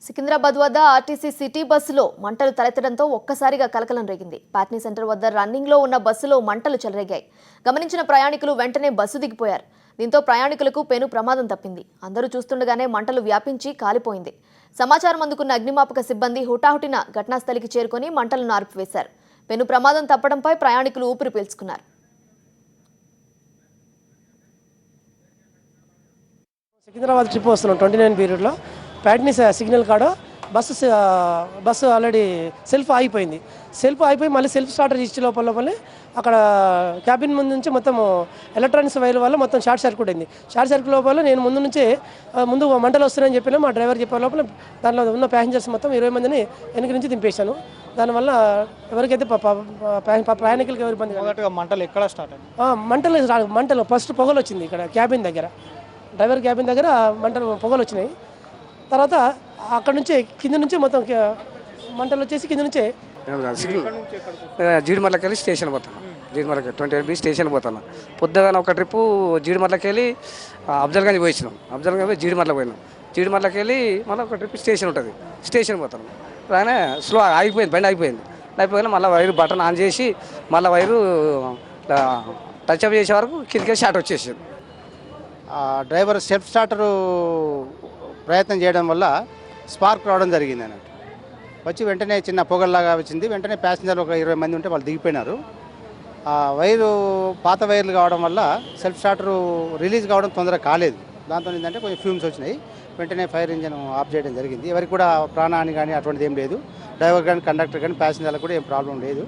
సికింద్రాబాద్ వద్ద RTC city బస్సులో మంటలు తలెత్తడంతో ఒక్కసారిగా కలకలం రేగింది. పాట్నీ సెంటర్ వద్ద రన్నింగ్లో ఉన్న బస్సులో మంటలు చెలరేగాయి. గమనించిన ప్రయాణికులు వెంటనే బస్సు దిగిపోయారు. దీంతో ప్రయాణికులకు పెను ప్రమాదం తప్పింది. అందరూ చూస్తుండగానే మంటలు వ్యాపించి కాలిపోయింది. సమాచారం అందుకున్న అగ్నిమాపక సిబ్బంది హుటాహుటిన ఘటనాస్థలికి చేరుకొని మంటలను ఆర్పివేశారు. పెను ప్రమాదం తప్పడంపై ప్రయాణికులు ఊపిరి పీల్చుకున్నారు. సికింద్రాబాద్ ట్రిప్ వస్తున్నాం 29 పీరియడ్లో ప్యాట్నీ సిగ్నల్ కాడ బస్సు ఆల్రెడీ సెల్ఫ్ ఆగిపోయి మళ్ళీ సెల్ఫ్ స్టార్టర్ ఇచ్చే లోపలనే అక్కడ క్యాబిన్ ముందు నుంచి మొత్తం ఎలక్ట్రానిక్స్ వైర్ వల్ల మొత్తం షార్ట్ సర్క్యూట్ అయింది. షార్ట్ సర్క్యూట్ లోపల నేను ముందు మంటలు వస్తున్నాయని చెప్పిన మా డ్రైవర్ చెప్పే లోపల దాంట్లో ఉన్న ప్యాసింజర్స్ మొత్తం 20 మందిని వెనక నుంచి దింపేశాను. దానివల్ల ఎవరికైతే ప్రయాణికులకి ఎవరి ఇబ్బంది. మంటలు ఎక్కడ స్టార్ట్ అయ్యాయి? మంటలు ఫస్ట్ పొగలు వచ్చింది ఇక్కడ క్యాబిన్ దగ్గర, డ్రైవర్ క్యాబిన్ దగ్గర పొగలు వచ్చినాయి. తర్వాత అక్కడ నుంచి కింద నుంచి మొత్తం మంటలు వచ్చేసి కింద నుంచే జీడిమర్లకి వెళ్ళి స్టేషన్ పోతాను. జీడిమర్లకి 28B స్టేషన్ పోతాను. పొద్దుగానే ఒక ట్రిప్పు జీడిమర్లకి వెళ్ళి అఫ్జల్గంజ్ పోయినాం. అఫ్జల్గంజ్ పోయి జీడిమర్లకి పోయినాం. జీడిమర్లకి వెళ్ళి మళ్ళీ ఒక ట్రిప్ స్టేషన్ ఉంటుంది, స్టేషన్ పోతాను. అలానే స్లో ఆగిపోయింది, బండి అయిపోయిన మళ్ళీ వైరు బటన్ ఆన్ చేసి మళ్ళీ వైరు టచ్ అప్ చేసే వరకు కిందకి షార్ట్ వచ్చేసింది. డ్రైవర్ సెల్ఫ్ స్టార్టరు ప్రయత్నం చేయడం వల్ల స్పార్క్ రావడం జరిగింది అన్నట్టు. వచ్చి వెంటనే చిన్న పొగల్లాగా వచ్చింది. వెంటనే ప్యాసింజర్లు ఒక 20 మంది ఉంటే వాళ్ళు దిగిపోయినారు. పాత వైర్లు కావడం వల్ల సెల్ఫ్ స్టార్టరు రిలీజ్ కావడం తొందరగా కాలేదు. దాంతో ఏంటంటే కొంచెం ఫ్యూమ్స్ వచ్చినాయి. వెంటనే ఫైర్ ఇంజిన్ ఆఫ్ చేయడం జరిగింది. ఎవరికి కూడా ప్రాణహాని కానీ అటువంటిది ఏం లేదు. డ్రైవర్ కానీ కండక్టర్ కానీ ప్యాసింజర్లకు కూడా ఏం ప్రాబ్లం లేదు.